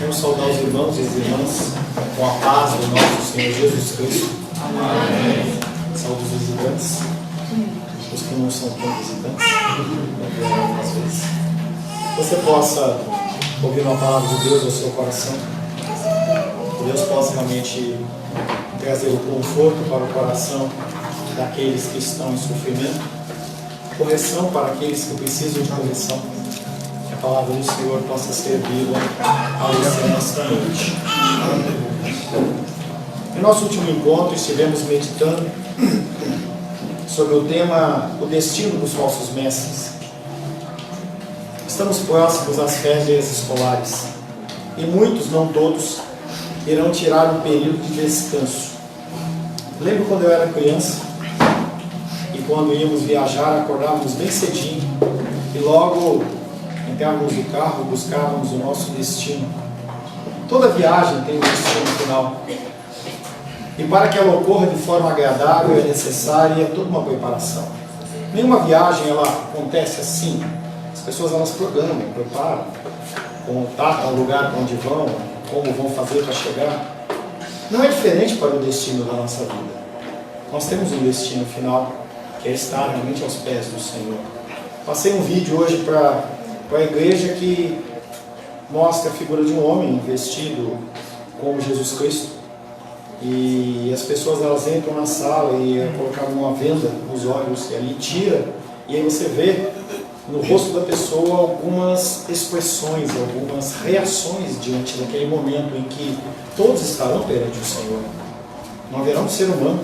Vamos saudar os irmãos e as irmãs com a paz do nosso Senhor Jesus Cristo. Amém. Saúde os visitantes, os que não são tão visitantes, algumas vezes. Você possa ouvir uma palavra de Deus ao seu coração, que Deus possa realmente trazer o conforto para o coração daqueles que estão em sofrimento, correção para aqueles que precisam de correção. Que a palavra do Senhor possa ser viva ao você nesta noite. No nosso último encontro estivemos meditando sobre o tema, o destino dos falsos mestres. Estamos próximos às férias escolares e muitos, não todos, irão tirar um período de descanso. Lembro quando eu era criança e quando íamos viajar, acordávamos bem cedinho e logo entrávamos no carro e buscávamos o nosso destino. Toda viagem tem um destino final. E para que ela ocorra de forma agradável é necessária toda uma preparação. Nenhuma viagem ela acontece assim. As pessoas elas programam, preparam, contatam o lugar para onde vão, como vão fazer para chegar. Não é diferente para o destino da nossa vida. Nós temos um destino final, que é estar realmente aos pés do Senhor. Passei um vídeo hoje para a igreja que mostra a figura de um homem vestido como Jesus Cristo. E as pessoas elas entram na sala e colocam uma venda nos olhos e ali tira. E aí você vê no rosto da pessoa algumas expressões, algumas reações diante daquele momento em que todos estarão perante o Senhor. Não haverá um ser humano,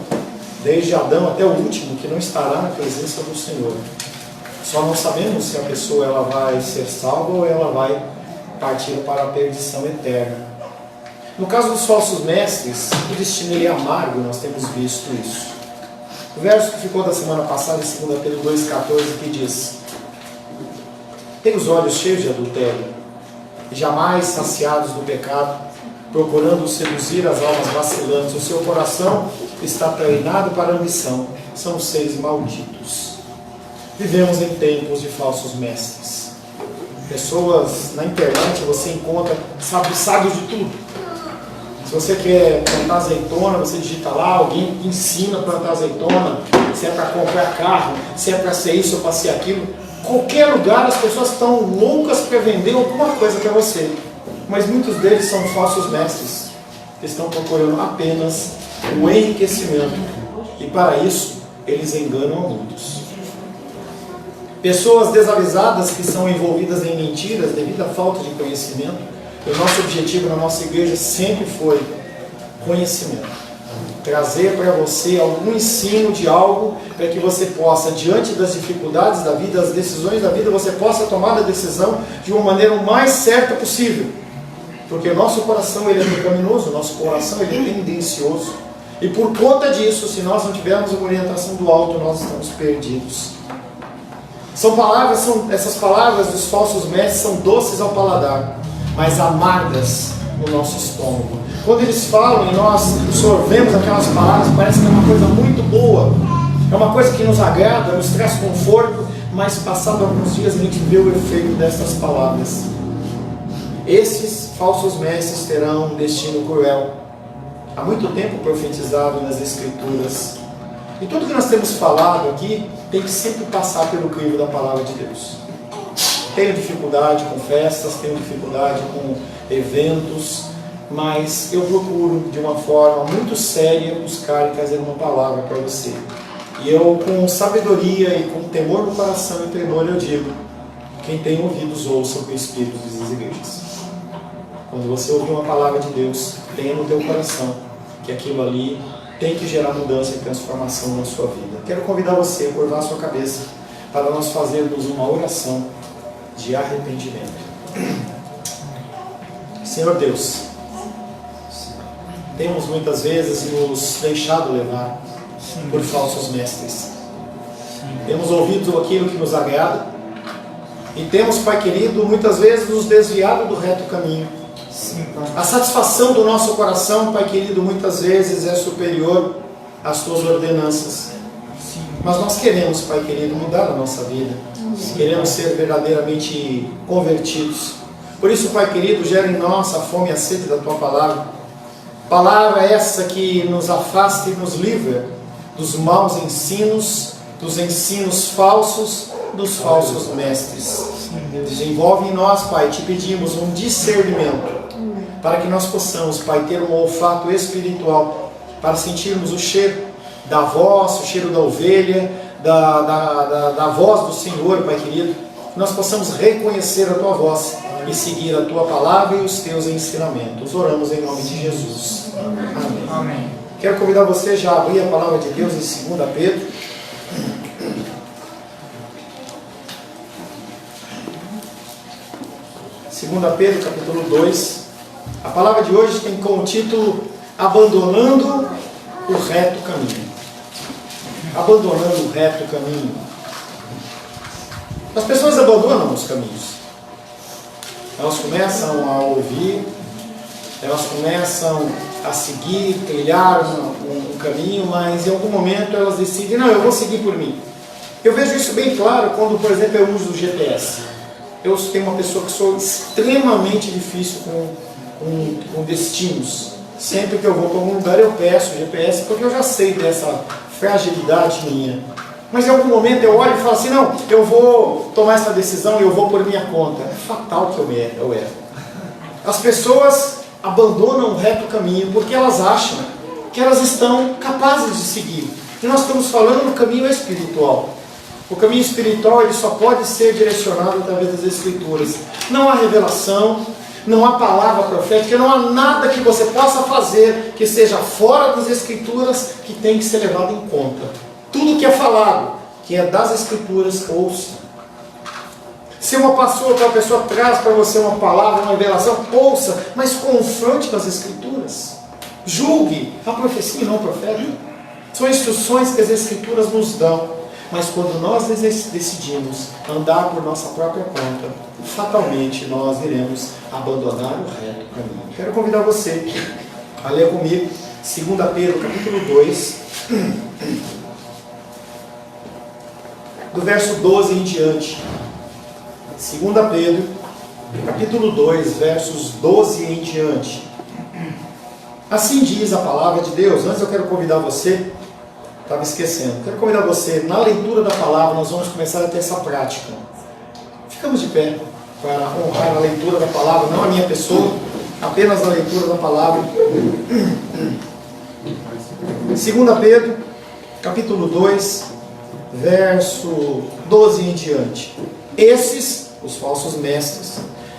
desde Adão até o último, que não estará na presença do Senhor. Só não sabemos se a pessoa ela vai ser salva ou ela vai partir para a perdição eterna. No caso dos falsos mestres, o destino ele é amargo, nós temos visto isso. O verso que ficou da semana passada, em 2 Pedro 2,14, que diz: tem os olhos cheios de adultério, e jamais saciados do pecado, procurando seduzir as almas vacilantes. O seu coração está treinado para a ambição. São seres malditos. Vivemos em tempos de falsos mestres. Pessoas na internet você encontra sábios de tudo. Se você quer plantar azeitona, você digita lá, alguém ensina a plantar azeitona, se é para comprar carro, se é para ser isso ou para ser aquilo. Qualquer lugar as pessoas estão loucas para vender alguma coisa para você. Mas muitos deles são falsos mestres, que estão procurando apenas o enriquecimento. E para isso, eles enganam a muitos. Pessoas desavisadas que são envolvidas em mentiras devido à falta de conhecimento. O nosso objetivo na nossa igreja sempre foi conhecimento. Trazer para você algum ensino de algo para que você possa, diante das dificuldades da vida, das decisões da vida, você possa tomar a decisão de uma maneira o mais certa possível. Porque o nosso coração ele é pecaminoso, o nosso coração ele é tendencioso. E por conta disso, se nós não tivermos uma orientação do alto, nós estamos perdidos. Essas palavras dos falsos mestres são doces ao paladar, mas amargas no nosso estômago. Quando eles falam e nós absorvemos aquelas palavras, parece que é uma coisa muito boa, é uma coisa que nos agrada, nos traz conforto, mas passado alguns dias a gente vê o efeito dessas palavras. Esses falsos mestres terão um destino cruel, há muito tempo profetizado nas Escrituras. E tudo que nós temos falado aqui tem que sempre passar pelo crivo da palavra de Deus. Tenho dificuldade com festas, tenho dificuldade com eventos, mas eu procuro de uma forma muito séria buscar e trazer uma palavra para você. E eu com sabedoria e com temor no coração e temor eu digo: quem tem ouvidos ouça o que o Espírito diz às igrejas. Quando você ouvir uma palavra de Deus, tenha no teu coração que aquilo ali tem que gerar mudança e transformação na sua vida. Quero convidar você a curvar a sua cabeça para nós fazermos uma oração de arrependimento. Senhor Deus, temos muitas vezes nos deixado levar por falsos mestres. Temos ouvido aquilo que nos agrada e temos, Pai querido, muitas vezes nos desviado do reto caminho. A satisfação do nosso coração, Pai querido, muitas vezes é superior às Tuas ordenanças. Mas nós queremos, Pai querido, mudar a nossa vida. Queremos ser verdadeiramente convertidos. Por isso, Pai querido, gera em nós a fome e a sede da Tua palavra. Palavra essa que nos afasta e nos livra dos maus ensinos, dos ensinos falsos, dos falsos mestres. Desenvolve em nós, Pai, te pedimos um discernimento, para que nós possamos, Pai, ter um olfato espiritual, para sentirmos o cheiro da voz, o cheiro da ovelha, da voz do Senhor, Pai querido, que nós possamos reconhecer a Tua voz e seguir a Tua palavra e os Teus ensinamentos. Oramos em nome de Jesus. Amém. Amém. Quero convidar você já a abrir a palavra de Deus em 2 Pedro. 2 Pedro, capítulo 2. A palavra de hoje tem como título Abandonando o reto caminho. Abandonando o reto caminho. As pessoas abandonam os caminhos. Elas começam a ouvir, elas começam a seguir, trilhar um caminho, mas em algum momento elas decidem, não, eu vou seguir por mim. Eu vejo isso bem claro quando, por exemplo, eu uso o GPS. Eu tenho uma pessoa que sou extremamente difícil com destinos. Sempre que eu vou para algum lugar eu peço o GPS, porque eu já sei dessa fragilidade minha. Mas em algum momento eu olho e falo assim, não, eu vou tomar essa decisão e eu vou por minha conta. É fatal que eu erro. As pessoas abandonam o reto caminho porque elas acham que elas estão capazes de seguir. E nós estamos falando do caminho espiritual. O caminho espiritual ele só pode ser direcionado através das Escrituras. Não há revelação, não há palavra profética, não há nada que você possa fazer que seja fora das Escrituras que tem que ser levado em conta. Tudo que é falado, que é das Escrituras, ouça. Se uma pessoa traz para você uma palavra, uma revelação, ouça, mas confronte com as Escrituras. Julgue a profecia e não o profeta. São instruções que as Escrituras nos dão. Mas quando nós decidimos andar por nossa própria conta, fatalmente nós iremos abandonar o reto caminho. Quero convidar você a ler comigo 2 Pedro, capítulo 2, do verso 12 em diante. 2 Pedro, capítulo 2, versos 12 em diante. Assim diz a palavra de Deus. Antes eu quero convidar você, estava esquecendo, quero convidar você, na leitura da palavra, nós vamos começar a ter essa prática. Ficamos de pé para honrar a leitura da palavra, não a minha pessoa, apenas a leitura da palavra. 2 Pedro, capítulo 2, verso 12 em diante. Esses, os falsos mestres,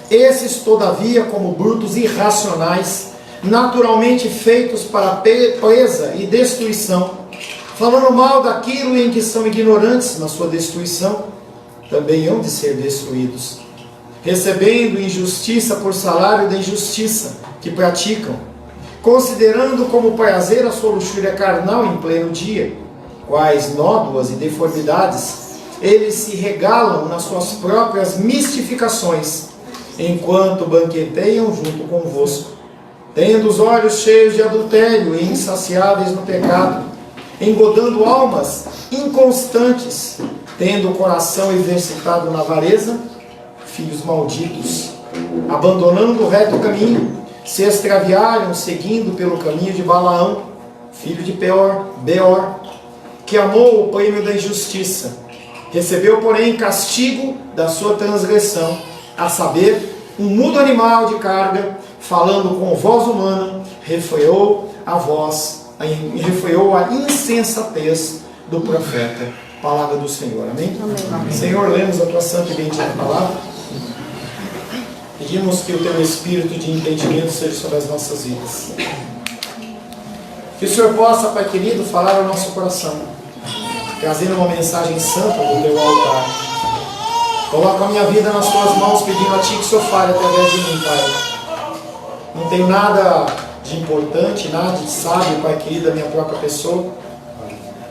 esses todavia como brutos irracionais, naturalmente feitos para presa e destruição, falando mal daquilo em que são ignorantes na sua destruição, também hão de ser destruídos, recebendo injustiça por salário da injustiça que praticam, considerando como prazer a sua luxúria carnal em pleno dia, quais nódoas e deformidades eles se regalam nas suas próprias mistificações, enquanto banqueteiam junto convosco, tendo os olhos cheios de adultério e insaciáveis no pecado, engodando almas inconstantes, tendo o coração exercitado na avareza, filhos malditos, abandonando o reto caminho, se extraviaram seguindo pelo caminho de Balaão, filho de Beor, que amou o prêmio da injustiça, recebeu, porém, castigo da sua transgressão, a saber, um mudo animal de carga, falando com voz humana, refreou a insensatez do profeta. Palavra do Senhor, amém? Amém. Senhor, lemos a tua santa e bendita palavra. Pedimos que o teu espírito de entendimento seja sobre as nossas vidas. Que o Senhor possa, Pai querido, falar ao nosso coração, trazendo uma mensagem santa do teu altar. Coloca a minha vida nas tuas mãos, pedindo a ti que o Senhor fale através de mim, Pai. Não tenho nada de importante, nada de sábio, Pai querido, da minha própria pessoa.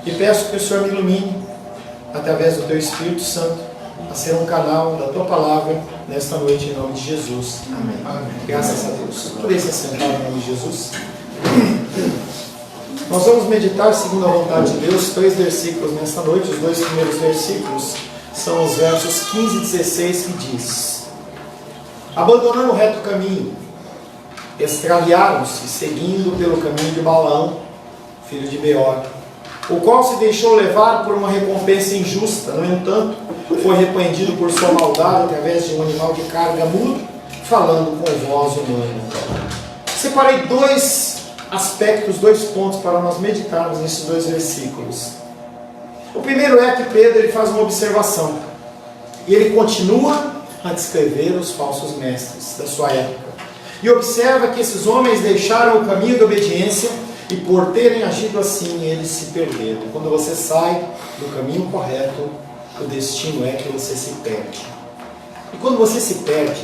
E peço que o Senhor me ilumine, através do teu Espírito Santo, a ser um canal da tua palavra nesta noite, em nome de Jesus. Amém. Amém. Graças a Deus. Poderia se sentar em nome de Jesus. Nós vamos meditar segundo a vontade de Deus 3 versículos nesta noite. Os 2 primeiros versículos são os versos 15 e 16 que diz: abandonando o reto caminho, extraviaram-se, seguindo pelo caminho de Balaão, filho de Beor, o qual se deixou levar por uma recompensa injusta. No entanto, foi repreendido por sua maldade através de um animal de carga mudo, falando com voz humana. Separei dois aspectos, dois pontos para nós meditarmos nesses dois versículos. O primeiro é que Pedro ele faz uma observação, e ele continua a descrever os falsos mestres da sua época. E observa que esses homens deixaram o caminho da obediência, e por terem agido assim, eles se perderam. Quando você sai do caminho correto, o destino é que você se perde. E quando você se perde,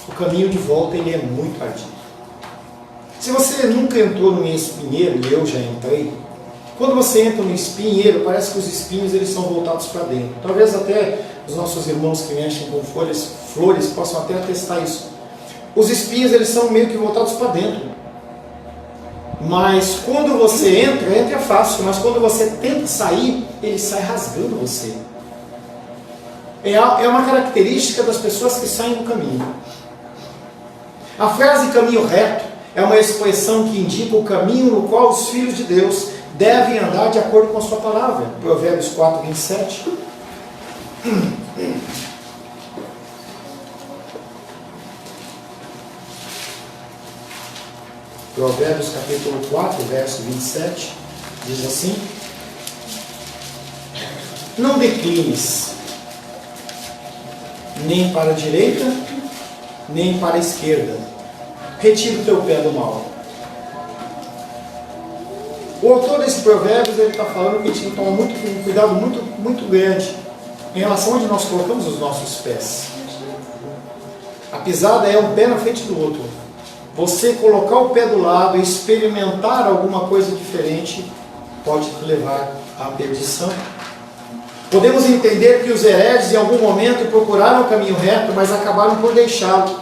o caminho de volta ele é muito ardio. Se você nunca entrou num espinheiro, e eu já entrei, quando você entra no espinheiro, parece que os espinhos eles são voltados para dentro. Talvez até os nossos irmãos que mexem com flores possam até atestar isso. Os espinhos eles são meio que voltados para dentro. Mas quando você entra é fácil, mas quando você tenta sair, ele sai rasgando você. É uma característica das pessoas que saem do caminho. A frase caminho reto é uma expressão que indica o caminho no qual os filhos de Deus devem andar de acordo com a sua palavra. Provérbios 4, 27. Provérbios capítulo 4, verso 27, diz assim: não declines, nem para a direita, nem para a esquerda. Retira o teu pé do mal. O autor desse provérbios ele está falando que a gente tem que tomar um cuidado muito grande em relação a onde nós colocamos os nossos pés. A pisada é um pé na frente do outro. Você colocar o pé do lado e experimentar alguma coisa diferente pode te levar à perdição. Podemos entender que os hereges em algum momento procuraram o caminho reto, mas acabaram por deixá-lo.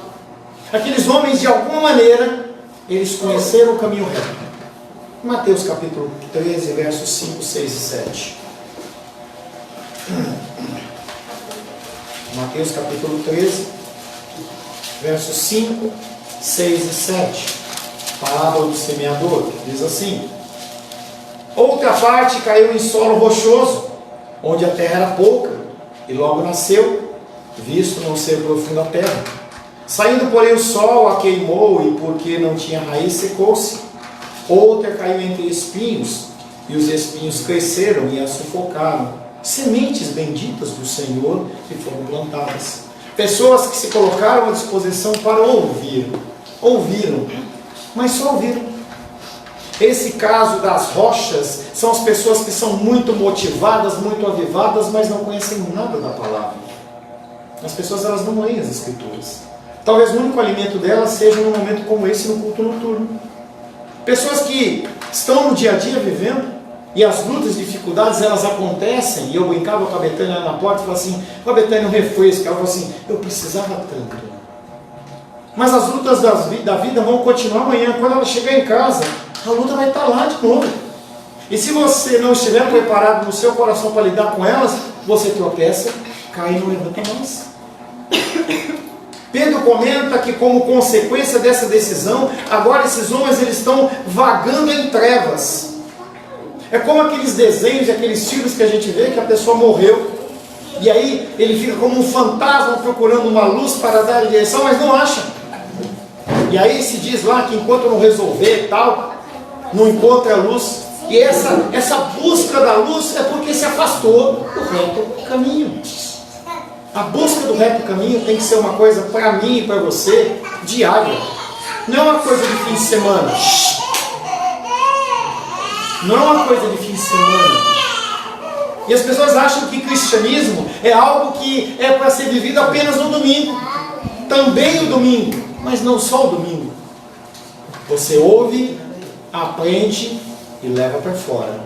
Aqueles homens, de alguma maneira, eles conheceram o caminho reto. Mateus capítulo 13, versos 5, 6 e 7. Mateus capítulo 13, versos 5, 6 e 7. Parábola do semeador, diz assim: outra parte caiu em solo rochoso, onde a terra era pouca, e logo nasceu, visto não ser profunda a terra. Saindo, porém, o sol a queimou, e porque não tinha raiz, secou-se. Outra caiu entre espinhos, e os espinhos cresceram e a sufocaram. Sementes benditas do Senhor que foram plantadas. Pessoas que se colocaram à disposição para ouvir. Ouviram, mas só ouviram. Esse caso das rochas são as pessoas que são muito motivadas, muito avivadas, mas não conhecem nada da palavra. As pessoas elas não leem as Escrituras. Talvez o único alimento delas seja num momento como esse, no culto noturno. Pessoas que estão no dia a dia vivendo, e as lutas e dificuldades elas acontecem, e eu brincava com a Betânia na porta e falava assim: com a Betânia um refresco. Ela falou assim: eu precisava tanto. Mas as lutas da vida vão continuar amanhã. Quando ela chegar em casa, a luta vai estar lá de novo. E se você não estiver preparado no seu coração para lidar com elas, você tropeça, cai e não levanta mais. Pedro comenta que como consequência dessa decisão, agora esses homens eles estão vagando em trevas. É como aqueles desenhos, aqueles filmes que a gente vê que a pessoa morreu, e aí ele fica como um fantasma procurando uma luz para dar direção, mas não acha. E aí se diz lá que enquanto não resolver e tal, não encontra a luz. E essa busca da luz é porque se afastou do reto caminho. A busca do reto caminho tem que ser uma coisa para mim e para você diária. Não é uma coisa de fim de semana. Não é uma coisa de fim de semana. E as pessoas acham que cristianismo é algo que é para ser vivido apenas no domingo. Também o domingo, mas não só o domingo. Você ouve, aprende e leva para fora.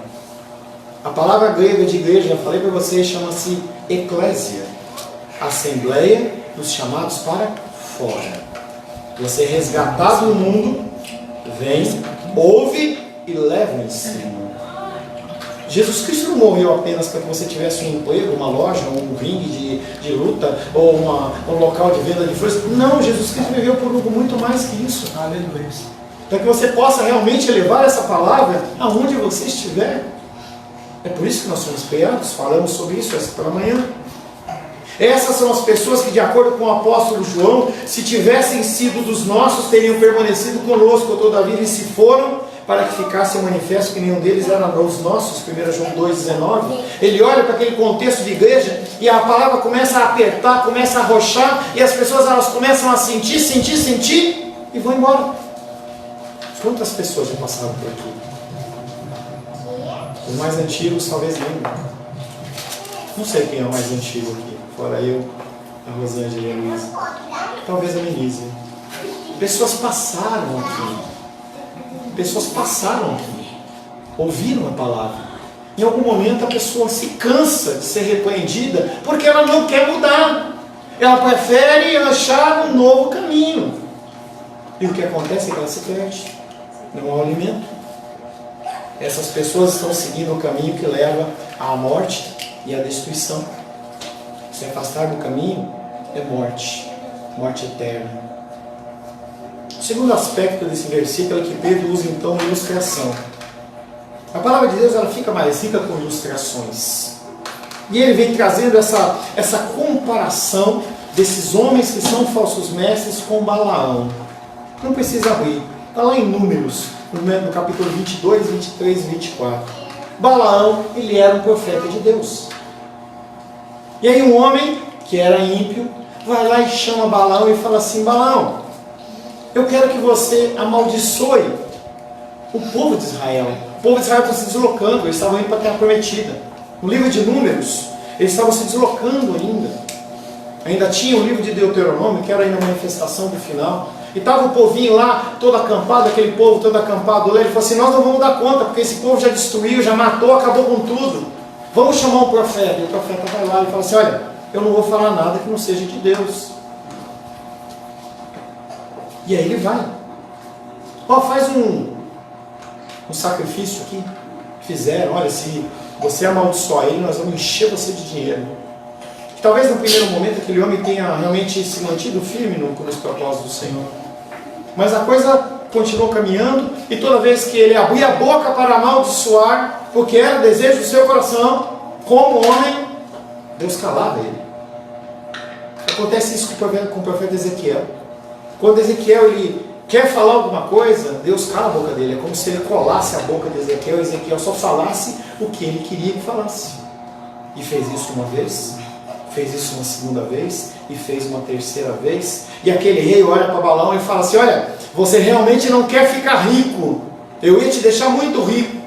A palavra grega de igreja, já falei para vocês, chama-se eclésia. Assembleia dos chamados para fora. Você é resgatado no mundo, vem, ouve e leva o ensino. Jesus Cristo não morreu apenas para que você tivesse um emprego, uma loja, um ringue de luta, ou um local de venda de flores. Não, Jesus Cristo viveu por algo muito mais que isso. Aleluia. Para que você possa realmente levar essa palavra aonde você estiver. É por isso que nós somos criados, falamos sobre isso essa pela manhã. Essas são as pessoas que, de acordo com o apóstolo João, se tivessem sido dos nossos, teriam permanecido conosco toda a vida, e se foram, para que ficasse manifesto que nenhum deles era dos nossos. 1 João 2,19. Ele olha para aquele contexto de igreja e a palavra começa a apertar, começa a arrochar, e as pessoas elas começam a sentir e vão embora. Quantas pessoas já passaram por aqui? Os mais antigos talvez lembram. Não sei quem é o mais antigo aqui, fora eu, a Rosângela e a Luísa. Talvez a Menise. Pessoas passaram aqui. Pessoas passaram aqui, ouviram a palavra. Em algum momento a pessoa se cansa de ser repreendida porque ela não quer mudar. Ela prefere achar um novo caminho. E o que acontece é que ela se perde. Não há alimento. Essas pessoas estão seguindo o caminho que leva à morte e à destruição. Se afastar do caminho é morte, morte eterna. O segundo aspecto desse versículo é que Pedro usa então uma ilustração. A palavra de Deus ela fica mais rica com ilustrações. E ele vem trazendo essa comparação desses homens que são falsos mestres com Balaão. Não precisa abrir. Está lá em Números, no capítulo 22, 23 e 24. Balaão, ele era um profeta de Deus. E aí um homem, que era ímpio, vai lá e chama Balaão e fala assim: Balaão, eu quero que você amaldiçoe o povo de Israel. O povo de Israel está se deslocando, eles estavam indo para a terra prometida. No livro de Números, eles estavam se deslocando ainda. Ainda tinha o livro de Deuteronômio, que era ainda a manifestação do final. E estava o povinho lá, todo acampado, aquele povo todo acampado lá. Ele falou assim: nós não vamos dar conta, porque esse povo já destruiu, já matou, acabou com tudo. Vamos chamar um profeta. E o profeta vai lá e fala assim: olha, eu não vou falar nada que não seja de Deus. E aí ele vai. Ó, faz um sacrifício aqui. Fizeram, olha, se você amaldiçoar ele, nós vamos encher você de dinheiro. Talvez no primeiro momento aquele homem tenha realmente se mantido firme nos propósitos do Senhor. Mas a coisa continuou caminhando, e toda vez que ele abria a boca para amaldiçoar, porque era o desejo do seu coração, como homem, Deus calava ele. Acontece isso com o profeta Ezequiel. Quando Ezequiel ele quer falar alguma coisa, Deus cala a boca dele. É como se ele colasse a boca de Ezequiel, e Ezequiel só falasse o que ele queria que falasse. E fez isso uma vez, fez isso uma segunda vez, e fez uma terceira vez. E aquele rei olha para Balaão e fala assim: olha, você realmente não quer ficar rico, eu ia te deixar muito rico.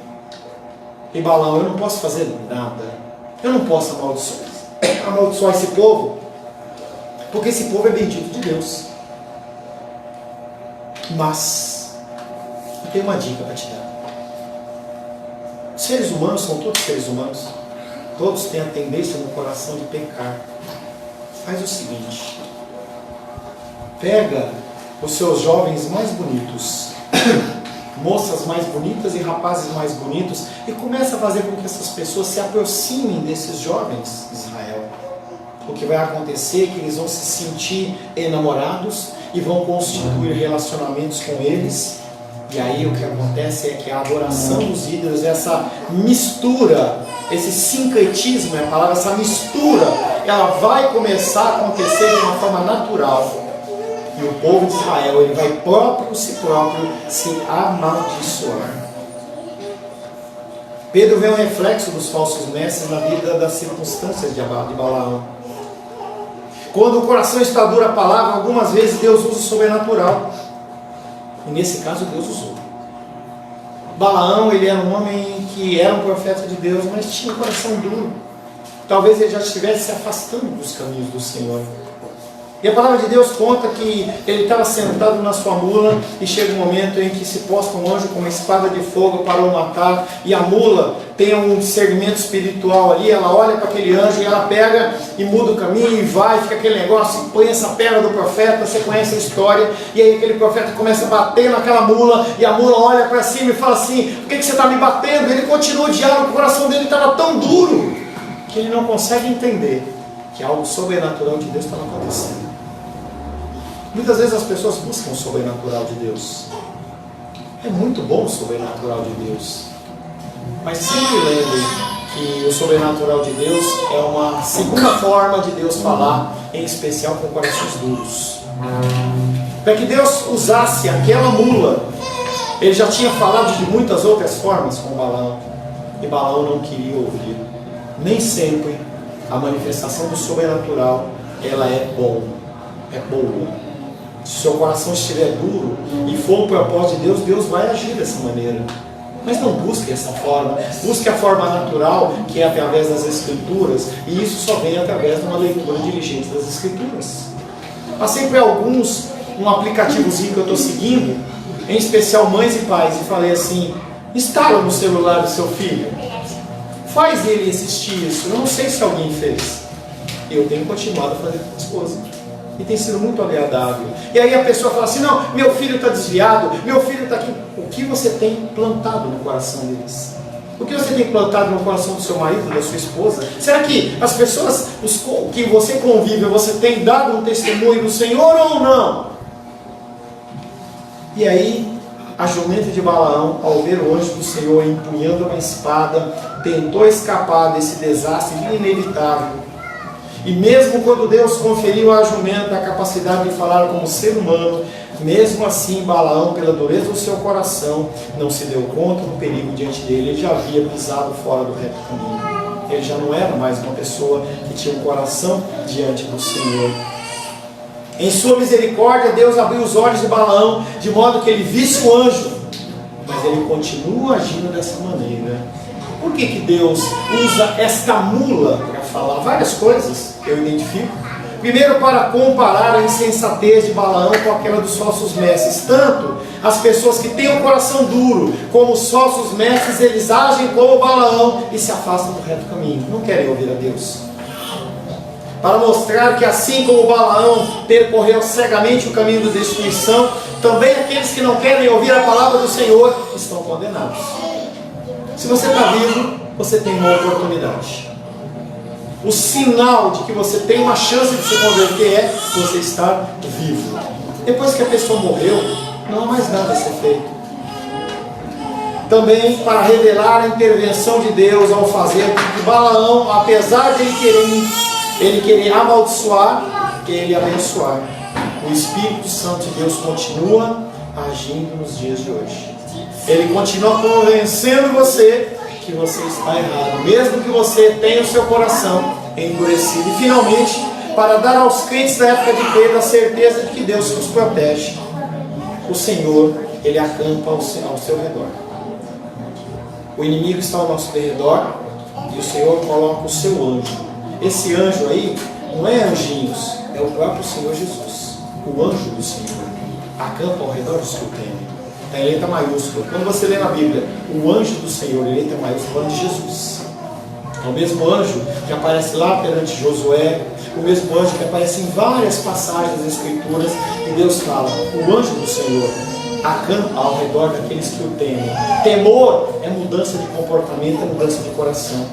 E Balaão: eu não posso fazer nada, eu não posso amaldiçoar esse povo, porque esse povo é bendito de Deus. Mas eu tenho uma dica para te dar. Os seres humanos são todos seres humanos. Todos têm a tendência no coração de pecar. Faz o seguinte: pega os seus jovens mais bonitos, moças mais bonitas e rapazes mais bonitos, e começa a fazer com que essas pessoas se aproximem desses jovens de Israel. O que vai acontecer é que eles vão se sentir enamorados e vão constituir relacionamentos com eles. E aí o que acontece é que a adoração dos ídolos, essa mistura, esse sincretismo é a palavra, essa mistura, ela vai começar a acontecer de uma forma natural. E o povo de Israel, ele vai se amaldiçoar. Pedro vê um reflexo dos falsos mestres na vida das circunstâncias de Balaão. Quando o coração está duro a palavra, algumas vezes Deus usa o sobrenatural. E nesse caso Deus usou. Balaão, ele era um homem que era um profeta de Deus, mas tinha um coração duro. Talvez ele já estivesse se afastando dos caminhos do Senhor. E a palavra de Deus conta que ele estava sentado na sua mula e chega um momento em que se posta um anjo com uma espada de fogo para o matar, e a mula tem um discernimento espiritual ali, ela olha para aquele anjo e ela pega e muda o caminho e vai, fica aquele negócio, põe essa perna do profeta, você conhece a história, e aí aquele profeta começa a bater naquela mula, e a mula olha para cima e fala assim: por que você está me batendo? Ele continua odiando, o coração dele estava tão duro, que ele não consegue entender que algo sobrenatural de Deus estava acontecendo. Muitas vezes as pessoas buscam o sobrenatural de Deus. É muito bom o sobrenatural de Deus. Mas sempre lembre que o sobrenatural de Deus é uma segunda forma de Deus falar, em especial com corações duros. Para que Deus usasse aquela mula, ele já tinha falado de muitas outras formas com Balaão. E Balaão não queria ouvir. Nem sempre a manifestação do sobrenatural, ela é boa. Se o seu coração estiver duro e for um propósito de Deus, Deus vai agir dessa maneira. Mas não busque essa forma. Busque a forma natural, que é através das Escrituras. E isso só vem através de uma leitura diligente das Escrituras. Passei para alguns um aplicativozinho que eu estou seguindo, em especial mães e pais, e falei assim: instala no celular do seu filho, faz ele assistir isso. Eu não sei se alguém fez. Eu tenho continuado a fazer com a esposa. E tem sido muito agradável. E aí a pessoa fala assim: não, meu filho está desviado, meu filho está aqui. O que você tem plantado no coração deles? O que você tem plantado no coração do seu marido, da sua esposa? Será que as pessoas que você convive, você tem dado um testemunho do Senhor ou não? E aí, a jumenta de Balaão, ao ver o anjo do Senhor empunhando uma espada, tentou escapar desse desastre inevitável. E mesmo quando Deus conferiu à jumenta a capacidade de falar como ser humano, mesmo assim Balaão, pela dureza do seu coração, não se deu conta do perigo diante dele. Ele já havia pisado fora do reto caminho. Ele já não era mais uma pessoa que tinha um coração diante do Senhor. Em sua misericórdia, Deus abriu os olhos de Balaão, de modo que ele visse o anjo. Mas ele continua agindo dessa maneira. Por que Deus usa esta mula para falar? Várias coisas eu identifico. Primeiro, para comparar a insensatez de Balaão com aquela dos falsos mestres. Tanto as pessoas que têm o coração duro, como os falsos mestres, eles agem como Balaão e se afastam do reto caminho. Não querem ouvir a Deus. Para mostrar que assim como Balaão percorreu cegamente o caminho da destruição, também aqueles que não querem ouvir a palavra do Senhor estão condenados. Se você está vivo, você tem uma oportunidade. O sinal de que você tem uma chance de se converter é você estar vivo. Depois que a pessoa morreu, não há mais nada a ser feito. Também para revelar a intervenção de Deus ao fazer que Balaão, apesar de ele querer amaldiçoar, ele abençoar. O Espírito Santo de Deus continua agindo nos dias de hoje. Ele continua convencendo você que você está errado, mesmo que você tenha o seu coração endurecido. E finalmente, para dar aos crentes da época de Pedro a certeza de que Deus os protege, o Senhor, Ele acampa ao seu redor. O inimigo está ao nosso redor e o Senhor coloca o seu anjo. Esse anjo aí não é anjinhos, é o próprio Senhor Jesus. O anjo do Senhor acampa ao redor dos que o temem. Está em letra maiúscula. Quando você lê na Bíblia o anjo do Senhor em letra maiúscula, falando de Jesus. É o mesmo anjo que aparece lá perante Josué, o mesmo anjo que aparece em várias passagens das Escrituras, e Deus fala: o anjo do Senhor acampa ao redor daqueles que o temem. Temor é mudança de comportamento, é mudança de coração.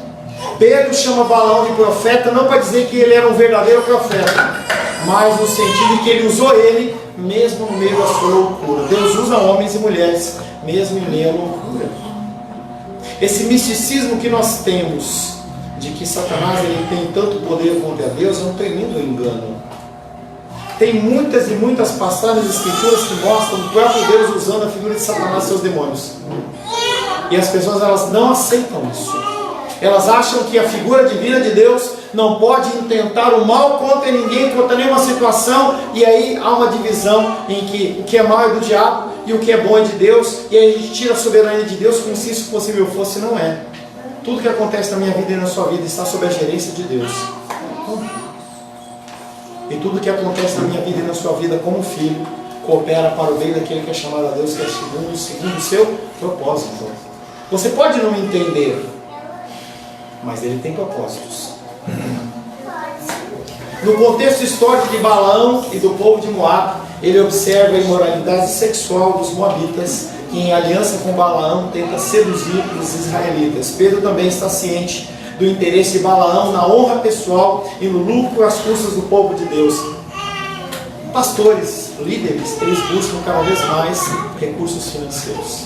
Pedro chama Balaão de profeta, não para dizer que ele era um verdadeiro profeta, mas no sentido de que ele usou ele mesmo no meio da sua loucura. Deus usa homens e mulheres mesmo em meio à loucura. Esse misticismo que nós temos de que Satanás ele tem tanto poder contra Deus é um tremendo engano. Tem muitas e muitas passagens das Escrituras que mostram o próprio Deus usando a figura de Satanás e seus demônios. E as pessoas elas não aceitam isso. Elas acham que a figura divina de Deus não pode intentar o mal contra ninguém, contra nenhuma situação, e aí há uma divisão em que o que é mal é do diabo e o que é bom é de Deus, e aí a gente tira a soberania de Deus como se isso possível fosse, não é. Tudo que acontece na minha vida e na sua vida está sob a gerência de Deus. E tudo que acontece na minha vida e na sua vida como filho, coopera para o bem daquele que é chamado a Deus, que é segundo o seu propósito. Você pode não entender, mas ele tem propósitos. No contexto histórico de Balaão e do povo de Moabe, ele observa a imoralidade sexual dos moabitas, que em aliança com Balaão tenta seduzir os israelitas. Pedro também está ciente do interesse de Balaão na honra pessoal e no lucro às custas do povo de Deus. Pastores, líderes, eles buscam cada vez mais recursos financeiros.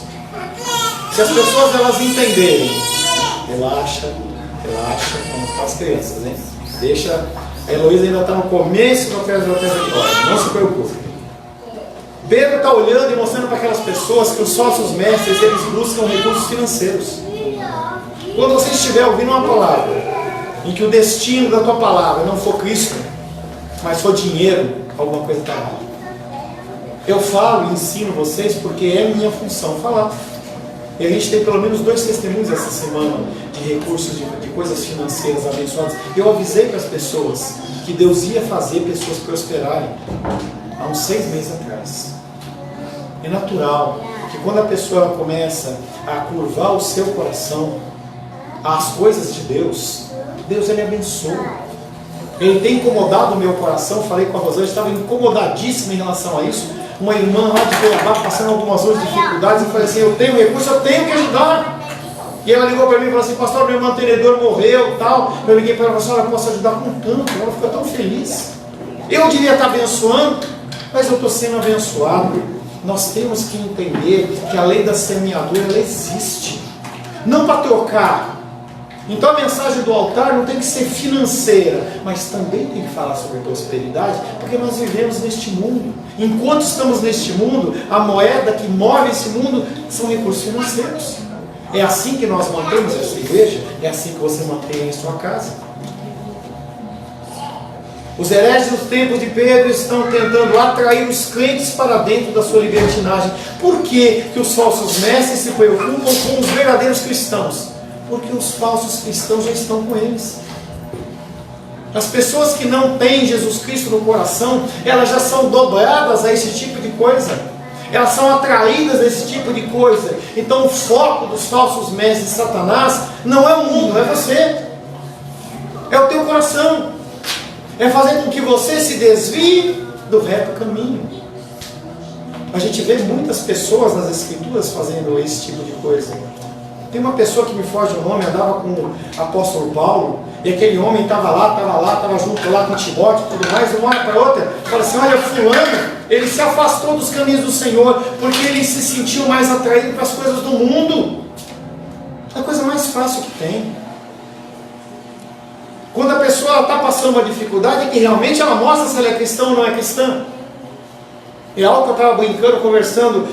Se as pessoas elas entenderem, relaxa, como as crianças, hein? Deixa, a Heloísa ainda está no começo do trajetória, não se preocupe. Pedro está olhando e mostrando para aquelas pessoas que os sócios mestres, eles buscam recursos financeiros. Quando você estiver ouvindo uma palavra, em que o destino da tua palavra não for Cristo, mas for dinheiro, alguma coisa está errada. Eu falo e ensino vocês porque é minha função falar. E a gente tem pelo menos 2 testemunhos essa semana de recursos, de coisas financeiras abençoadas. Eu avisei para as pessoas que Deus ia fazer pessoas prosperarem há uns 6 meses atrás. É natural que quando a pessoa começa a curvar o seu coração às coisas de Deus, Deus ele abençoa. Ele tem incomodado o meu coração. Falei com a Rosângela, estava incomodadíssima em relação a isso. Uma irmã lá de Cuiabá passando algumas dificuldades, e falei assim, eu tenho recurso, eu tenho que ajudar. E ela ligou para mim e falou assim, pastor, meu mantenedor morreu, tal. Eu liguei para ela e falei assim, eu posso ajudar com tanto. Ela ficou tão feliz. Eu devia estar abençoando, mas eu estou sendo abençoado. Nós temos que entender que a lei da semeadura, ela existe. Não para trocar. Então a mensagem do altar não tem que ser financeira, mas também tem que falar sobre prosperidade, porque nós vivemos neste mundo. Enquanto estamos neste mundo, a moeda que move esse mundo são recursos financeiros. É assim que nós mantemos essa igreja, é assim que você mantém em sua casa. Os hereges dos tempos de Pedro estão tentando atrair os crentes para dentro da sua libertinagem. Por que os falsos mestres se preocupam com os verdadeiros cristãos? Porque os falsos cristãos já estão com eles. As pessoas que não têm Jesus Cristo no coração, elas já são dobradas a esse tipo de coisa. Elas são atraídas a esse tipo de coisa. Então o foco dos falsos mestres de Satanás não é o mundo, não é você. É o teu coração. É fazer com que você se desvie do reto caminho. A gente vê muitas pessoas nas Escrituras fazendo esse tipo de coisa. Tem uma pessoa que me foge o nome, andava com o apóstolo Paulo, e aquele homem estava junto lá com Timóteo e tudo mais, de uma hora para outra, fala assim, olha, fulano, ele se afastou dos caminhos do Senhor, porque ele se sentiu mais atraído para as coisas do mundo. É a coisa mais fácil que tem. Quando a pessoa está passando uma dificuldade, é que realmente ela mostra se ela é cristã ou não é cristã. É algo que eu estava brincando, conversando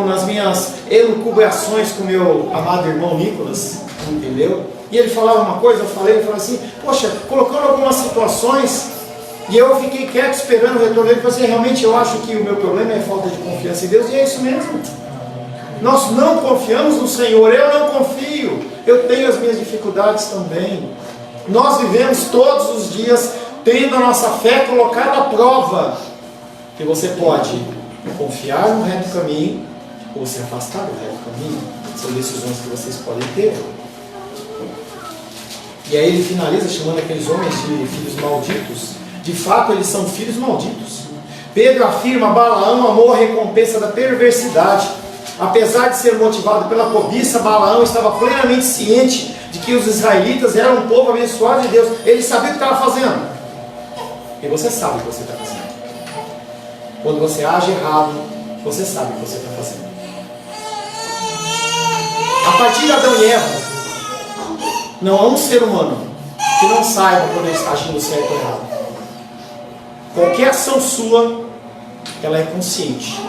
nas minhas elucubrações com meu amado irmão Nicolas, entendeu? E ele falava uma coisa, eu falei, ele falou assim, poxa, colocando algumas situações, e eu fiquei quieto esperando o retorno dele, porque realmente eu acho que o meu problema é falta de confiança em Deus, e é isso mesmo. Nós não confiamos no Senhor, eu não confio, eu tenho as minhas dificuldades também. Nós vivemos todos os dias tendo a nossa fé colocada à prova, que você pode confiar no reto caminho ou se afastar do reto caminho. São decisões que vocês podem ter. E aí ele finaliza chamando aqueles homens de filhos malditos. De fato eles são filhos malditos. Pedro afirma: Balaão amou a recompensa da perversidade. Apesar de ser motivado pela cobiça, Balaão estava plenamente ciente de que os israelitas eram um povo abençoado de Deus. Ele sabia o que estava fazendo. E você sabe o que você está fazendo. Quando você age errado, você sabe o que você está fazendo. A partir de Adão e Eva, não há um ser humano que não saiba quando ele está agindo certo ou errado. Qualquer ação sua, ela é consciente.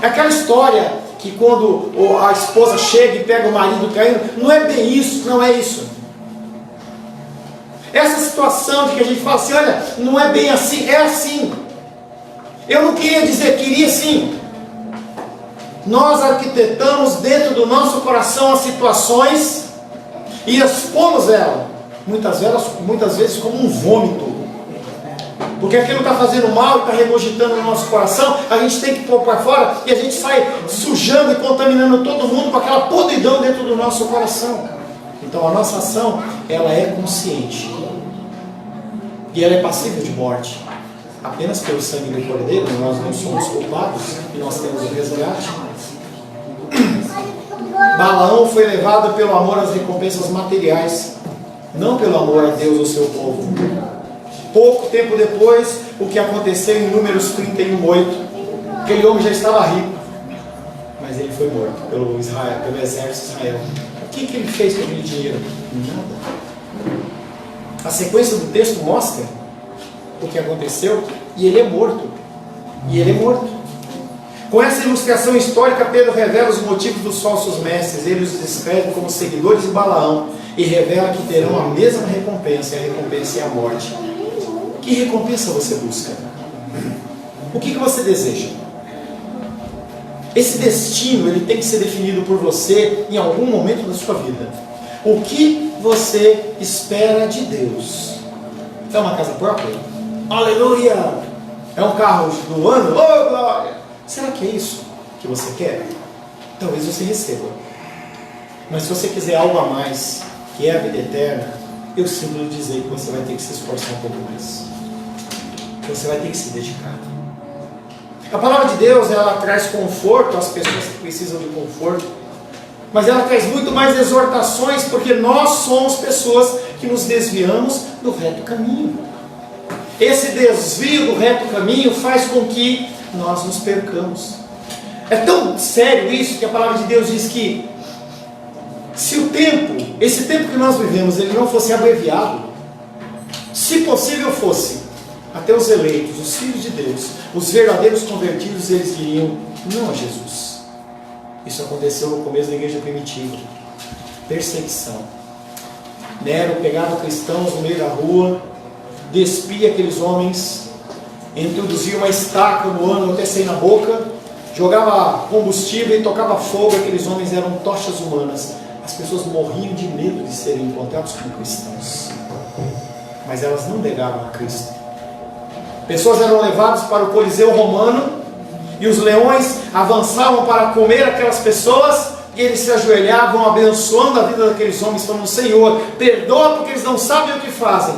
É aquela história que quando a esposa chega e pega o marido caindo, não é bem isso, não é isso. Essa situação de que a gente fala assim, olha, não é bem assim, é assim. Eu não queria dizer, queria sim. Nós arquitetamos dentro do nosso coração as situações e expomos ela, muitas vezes como um vômito. Porque aquilo está fazendo mal e está regurgitando no nosso coração, a gente tem que pôr para fora e a gente sai sujando e contaminando todo mundo com aquela podridão dentro do nosso coração. Então a nossa ação, ela é consciente. E ela é passível de morte. Apenas pelo sangue do Cordeiro, nós não somos culpados e nós temos o resgate. Balaão foi levado pelo amor às recompensas materiais, não pelo amor a Deus ou seu povo. Pouco tempo depois, o que aconteceu em Números 31:8, aquele homem já estava rico, mas ele foi morto pelo exército de Israel. O que ele fez com aquele dinheiro? Nada. A sequência do texto mostra o que aconteceu, e ele é morto. E ele é morto. Com essa ilustração histórica, Pedro revela os motivos dos falsos mestres. Ele os descreve como seguidores de Balaão e revela que terão a mesma recompensa, e a recompensa é a morte. Que recompensa você busca? O que você deseja? Esse destino, ele tem que ser definido por você em algum momento da sua vida. O que você espera de Deus? É uma casa própria? Aleluia! É um carro do ano? Oh, glória! Será que é isso que você quer? Talvez você receba. Mas se você quiser algo a mais, que é a vida eterna, eu sinto lhe dizer que você vai ter que se esforçar um pouco mais. Você vai ter que se dedicar. A palavra de Deus, ela traz conforto às pessoas que precisam de conforto, mas ela traz muito mais exortações, porque nós somos pessoas que nos desviamos do reto caminho. Esse desvio do reto caminho faz com que nós nos percamos. É tão sério isso que a palavra de Deus diz que se o tempo, esse tempo que nós vivemos, ele não fosse abreviado, se possível fosse, até os eleitos, os filhos de Deus, os verdadeiros convertidos, eles diriam não a Jesus. Isso aconteceu no começo da igreja primitiva. Perseguição. Nero pegava cristãos no meio da rua, despia aqueles homens, introduzia uma estaca no ânus até sair na boca, jogava combustível e tocava fogo. Aqueles homens eram tochas humanas. As pessoas morriam de medo de serem encontrados como cristãos, mas elas não negavam a Cristo. Pessoas eram levadas para o Coliseu Romano e os leões avançavam para comer aquelas pessoas, e eles se ajoelhavam abençoando a vida daqueles homens, falando: Senhor, perdoa porque eles não sabem o que fazem.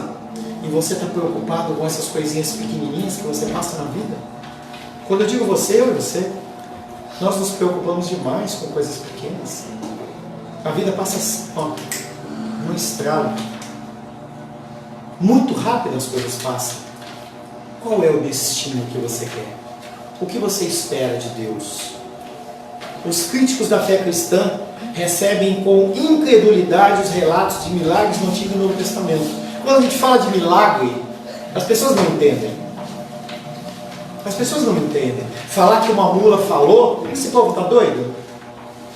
E você está preocupado com essas coisinhas pequenininhas que você passa na vida? Quando eu digo você, eu e você, nós nos preocupamos demais com coisas pequenas. A vida passa num estralo. Muito rápido as coisas passam. Qual é o destino que você quer? O que você espera de Deus? Os críticos da fé cristã recebem com incredulidade os relatos de milagres no Antigo e Novo Testamento. Quando a gente fala de milagre, as pessoas não entendem. As pessoas não entendem. Falar que uma mula falou, esse povo está doido?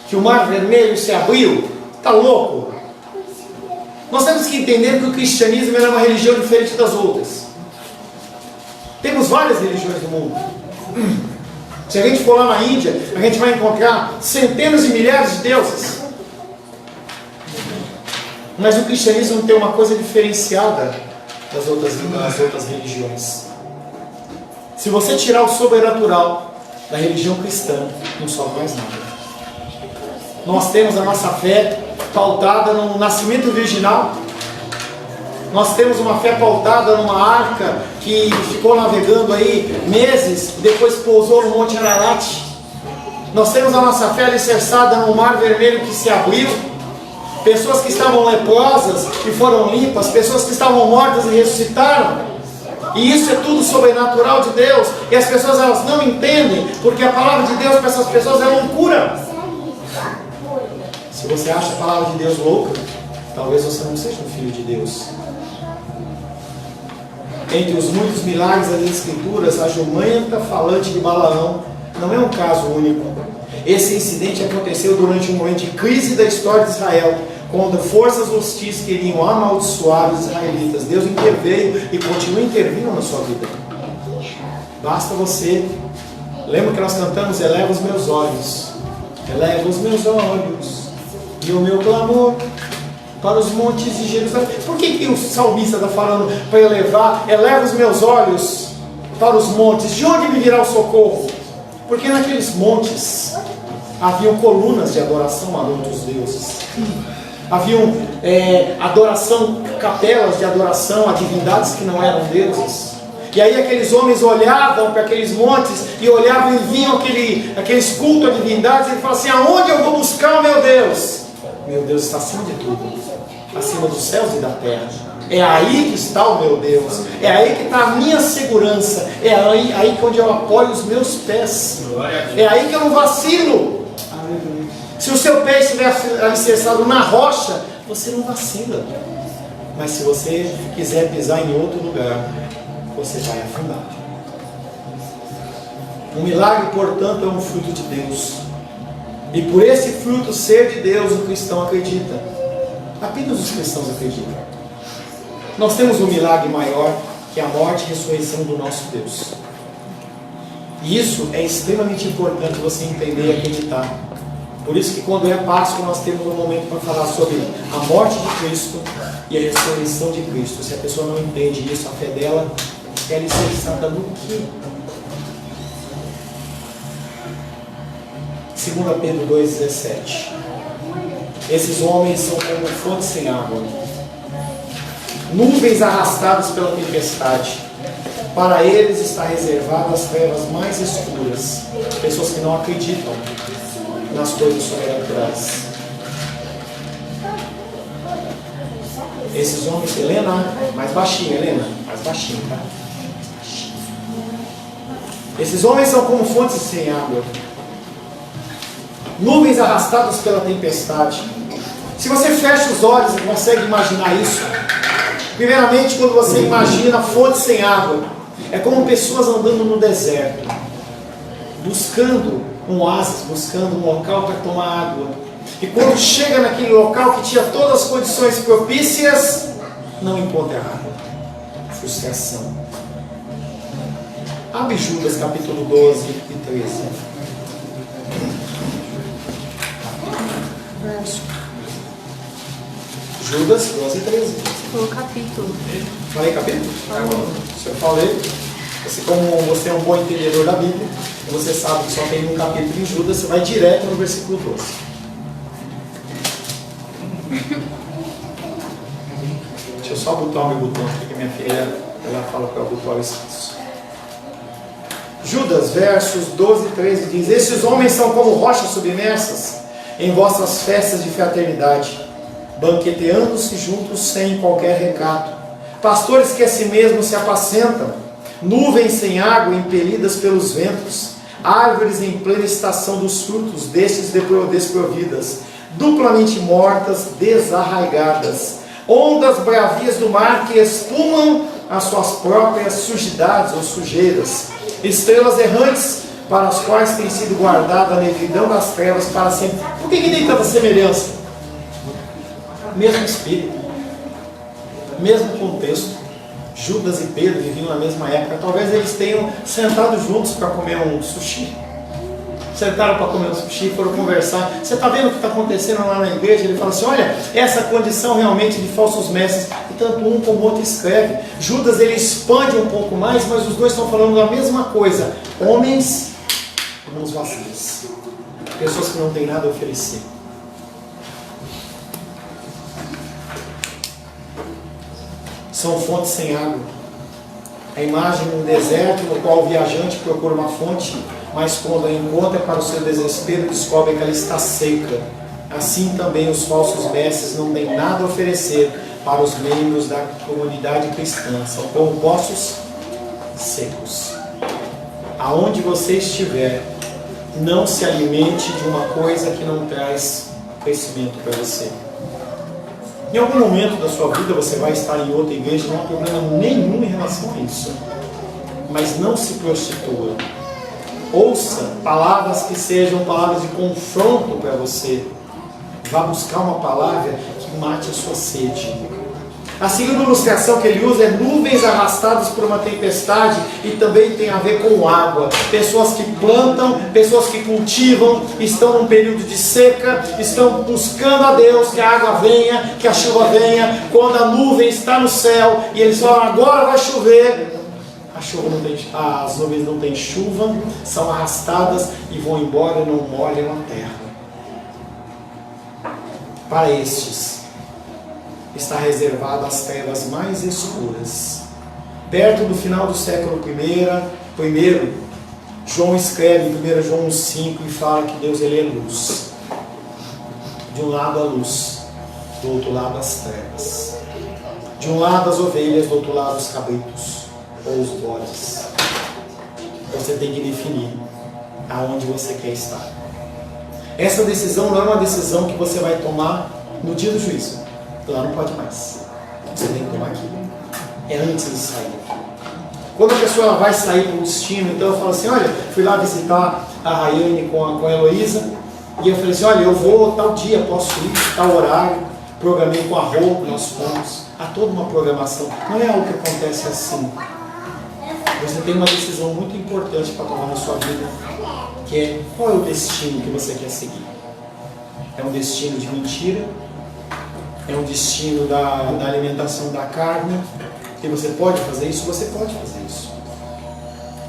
Que o mar vermelho se abriu? Está louco? Nós temos que entender que o cristianismo é uma religião diferente das outras. Temos várias religiões no mundo. Se a gente for lá na Índia, a gente vai encontrar centenas de milhares de deuses. Mas o cristianismo tem uma coisa diferenciada das outras religiões. Se você tirar o sobrenatural da religião cristã, não sobra mais nada. Nós temos a nossa fé pautada no nascimento virginal. Nós temos uma fé pautada numa arca que ficou navegando aí meses, depois pousou no Monte Ararat. Nós temos a nossa fé alicerçada no Mar Vermelho que se abriu. Pessoas que estavam leprosas e foram limpas, pessoas que estavam mortas e ressuscitaram. E isso é tudo sobrenatural de Deus. E as pessoas, elas não entendem, porque a palavra de Deus para essas pessoas é loucura. Se você acha a palavra de Deus louca, talvez você não seja um filho de Deus. Entre os muitos milagres das Escrituras, a jumenta falante de Balaão não é um caso único. Esse incidente aconteceu durante um momento de crise da história de Israel, quando forças hostis queriam amaldiçoar os israelitas. Deus interveio e continua intervindo na sua vida. Basta você. Lembra que nós cantamos: eleva os meus olhos, eleva os meus olhos, e o meu clamor para os montes de Jerusalém. Por que o salmista está falando para eleva os meus olhos para os montes? De onde me virá o socorro? Porque naqueles montes haviam colunas de adoração a outros deuses. Haviam adoração, capelas de adoração a divindades que não eram deuses. E aí aqueles homens olhavam para aqueles montes e olhavam e viam aqueles cultos a divindades e falavam assim: aonde eu vou buscar o meu Deus? Meu Deus está acima de tudo, acima dos céus e da terra. É aí que está o meu Deus, é aí que está a minha segurança, é aí que onde eu apoio os meus pés, é aí que eu não vacilo. Se o seu pé estiver alicerçado na rocha, você não vacila. Mas se você quiser pisar em outro lugar, você vai afundar. Um milagre, portanto, é um fruto de Deus. E por esse fruto ser de Deus, o cristão acredita. Apenas os cristãos acreditam. Nós temos um milagre maior, que é a morte e ressurreição do nosso Deus. E isso é extremamente importante você entender e acreditar. Por isso que quando é Páscoa, nós temos um momento para falar sobre a morte de Cristo e a ressurreição de Cristo. Se a pessoa não entende isso, a fé dela é alicerçada no quê? 2 Pedro 2,17. Esses homens são como fontes sem água, nuvens arrastadas pela tempestade. Para eles está reservado as trevas mais escuras. Pessoas que não acreditam nas coisas sobrenaturais. Esses homens, Helena, mais baixinho, Helena, mais baixinho, tá? Esses homens são como fontes sem água, nuvens arrastadas pela tempestade. Se você fecha os olhos e consegue imaginar isso, primeiramente, quando você imagina fontes sem água, é como pessoas andando no deserto, buscando um oásis, buscando um local para tomar água. E quando chega naquele local que tinha todas as condições propícias, não encontra água. Frustração. Abre Judas capítulo 12 e 13. Judas 12 e 13. Foi o capítulo. Falei capítulo? Se eu falei, como você é um bom entendedor da Bíblia, você sabe que só tem um capítulo em Judas, você vai direto no versículo 12. Deixa eu só botar o meu botão aqui, que minha filha ela fala para eu botar o espaço. Judas, versos 12 e 13 diz: esses homens são como rochas submersas em vossas festas de fraternidade, banqueteando-se juntos sem qualquer recato, pastores que a si mesmos se apacentam, nuvens sem água impelidas pelos ventos, árvores em plena estação dos frutos, destes desprovidas, duplamente mortas, desarraigadas, ondas bravias do mar que espumam as suas próprias sujidades ou sujeiras, estrelas errantes para as quais tem sido guardada a negridão das trevas para sempre. Por que tem tanta semelhança? Mesmo espírito, mesmo contexto. Judas e Pedro viviam na mesma época. Talvez eles tenham sentado juntos para comer um sushi. Sentaram para comer um sushi e foram conversar. Você está vendo o que está acontecendo lá na igreja? Ele fala assim: olha, essa condição realmente de falsos mestres. E tanto um como o outro escreve. Judas ele expande um pouco mais, mas os dois estão falando da mesma coisa. Homens, mãos vazias. Pessoas que não têm nada a oferecer. São fontes sem água. A imagem de um deserto no qual o viajante procura uma fonte, mas quando a encontra, para o seu desespero, descobre que ela está seca. Assim também os falsos mestres não têm nada a oferecer para os membros da comunidade cristã. São como poços secos. Aonde você estiver, não se alimente de uma coisa que não traz crescimento para você. Em algum momento da sua vida você vai estar em outra igreja, não há problema nenhum em relação a isso. Mas não se prostitua. Ouça palavras que sejam palavras de confronto para você. Vá buscar uma palavra que mate a sua sede. A segunda ilustração que ele usa é nuvens arrastadas por uma tempestade, e também tem a ver com água. Pessoas que plantam, pessoas que cultivam, estão num período de seca, estão buscando a Deus que a água venha, que a chuva venha. Quando a nuvem está no céu e eles falam, agora vai chover, as nuvens não têm chuva, são arrastadas e vão embora e não molham a terra. Para estes está reservado as trevas mais escuras. Perto do final do século I, João escreve em 1 João 5 e fala que Deus ele é luz. De um lado a luz, do outro lado as trevas. De um lado as ovelhas, do outro lado os cabritos ou os bodes. Você tem que definir aonde você quer estar. Essa decisão não é uma decisão que você vai tomar no dia do juízo. Lá não pode mais. Você tem que tomar aqui. É antes de sair. Quando a pessoa ela vai sair para o destino, então eu falo assim, olha, fui lá visitar a Rayane com a Heloísa, e eu falei assim, olha, eu vou tal dia, posso ir, tal horário, programei com a roupa, nós fomos. Há toda uma programação. Não é algo que acontece assim. Você tem uma decisão muito importante para tomar na sua vida, que é qual é o destino que você quer seguir. É um destino de mentira? É um destino da alimentação da carne? E você pode fazer isso? Você pode fazer isso.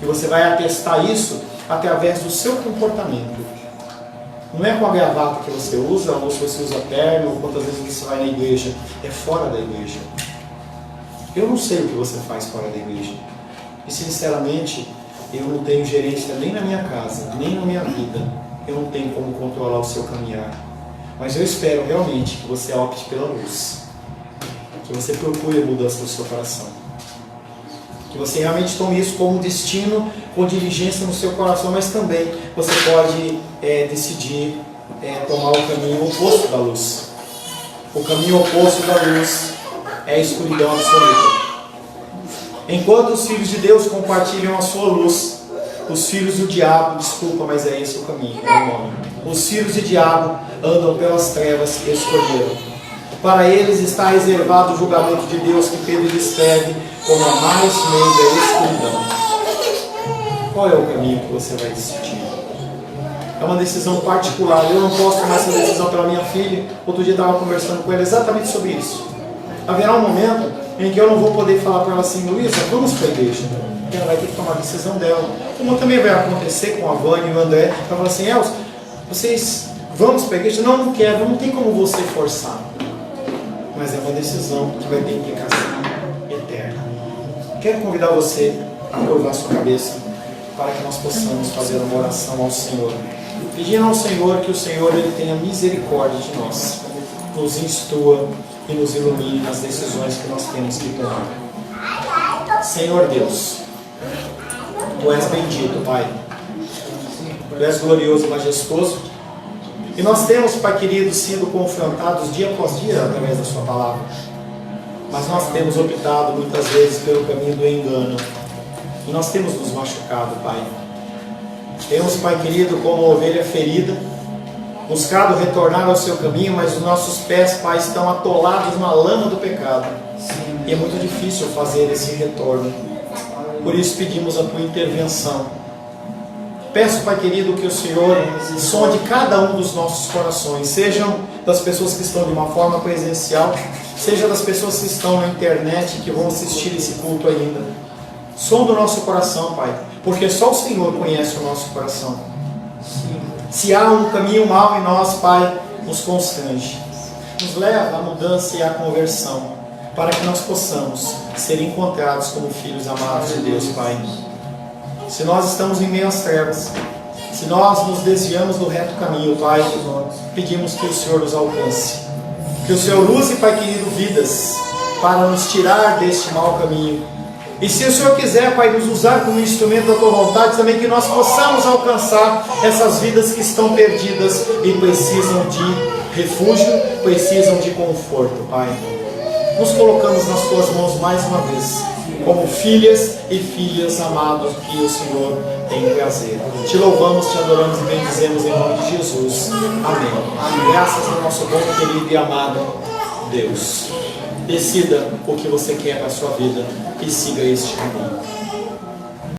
E você vai atestar isso através do seu comportamento. Não é com a gravata que você usa, ou se você usa terno, ou quantas vezes você vai na igreja. É fora da igreja. Eu não sei o que você faz fora da igreja. E sinceramente, eu não tenho gerência nem na minha casa, nem na minha vida. Eu não tenho como controlar o seu caminhar. Mas eu espero realmente que você opte pela luz. Que você procure a mudança do seu coração. Que você realmente tome isso como destino, com diligência no seu coração, mas também você pode decidir tomar o caminho oposto da luz. O caminho oposto da luz é a escuridão absoluta. Enquanto os filhos de Deus compartilham a sua luz, os filhos do diabo, desculpa, mas é esse o caminho, é o nome. Os filhos de diabo andam pelas trevas que escolheram. Para eles está reservado o julgamento de Deus, que Pedro descreve como a mais meiga escuridão. Qual é o caminho que você vai decidir? É uma decisão particular. Eu não posso tomar essa decisão pela minha filha. Outro dia eu estava conversando com ela exatamente sobre isso. Haverá um momento em que eu não vou poder falar para ela assim, Luísa, vamos para a igreja. Ela vai ter que tomar a decisão dela. Como também vai acontecer com a Vânia e o André. Ela fala assim, Elcio, vocês vamos para a igreja? Não, não quero, não tem como você forçar. Mas é uma decisão que vai ter implicação eterna. Quero convidar você a curvar sua cabeça para que nós possamos fazer uma oração ao Senhor. Pedindo ao Senhor que o Senhor ele tenha misericórdia de nós, nos instrua e nos ilumine nas decisões que nós temos que tomar. Senhor Deus, Tu és bendito, Pai. Tu és glorioso e majestoso. E nós temos, Pai querido, sido confrontados dia após dia através da Sua palavra. Mas nós temos optado muitas vezes pelo caminho do engano. E nós temos nos machucado, Pai. Temos, Pai querido, como ovelha ferida, buscado retornar ao Seu caminho, mas os nossos pés, Pai, estão atolados na lama do pecado. E é muito difícil fazer esse retorno. Por isso pedimos a Tua intervenção. Peço, Pai querido, que o Senhor sonde cada um dos nossos corações, sejam das pessoas que estão de uma forma presencial, seja das pessoas que estão na internet, que vão assistir esse culto ainda. Sonda o nosso coração, Pai, porque só o Senhor conhece o nosso coração. Se há um caminho mau em nós, Pai, nos constrange. Nos leva à mudança e à conversão, para que nós possamos ser encontrados como filhos amados de Deus, Pai. Se nós estamos em meio às trevas, se nós nos desviamos do reto caminho, Pai, pedimos que o Senhor nos alcance. Que o Senhor use, Pai querido, vidas para nos tirar deste mau caminho. E se o Senhor quiser, Pai, nos usar como instrumento da Tua vontade, também que nós possamos alcançar essas vidas que estão perdidas e precisam de refúgio, precisam de conforto, Pai. Nos colocamos nas Tuas mãos mais uma vez, como filhas e filhas amados que o Senhor tem prazer. Te louvamos, te adoramos e bendizemos em nome de Jesus. Amém. Graças ao nosso bom, querido e amado Deus. Decida o que você quer para a sua vida e siga este caminho.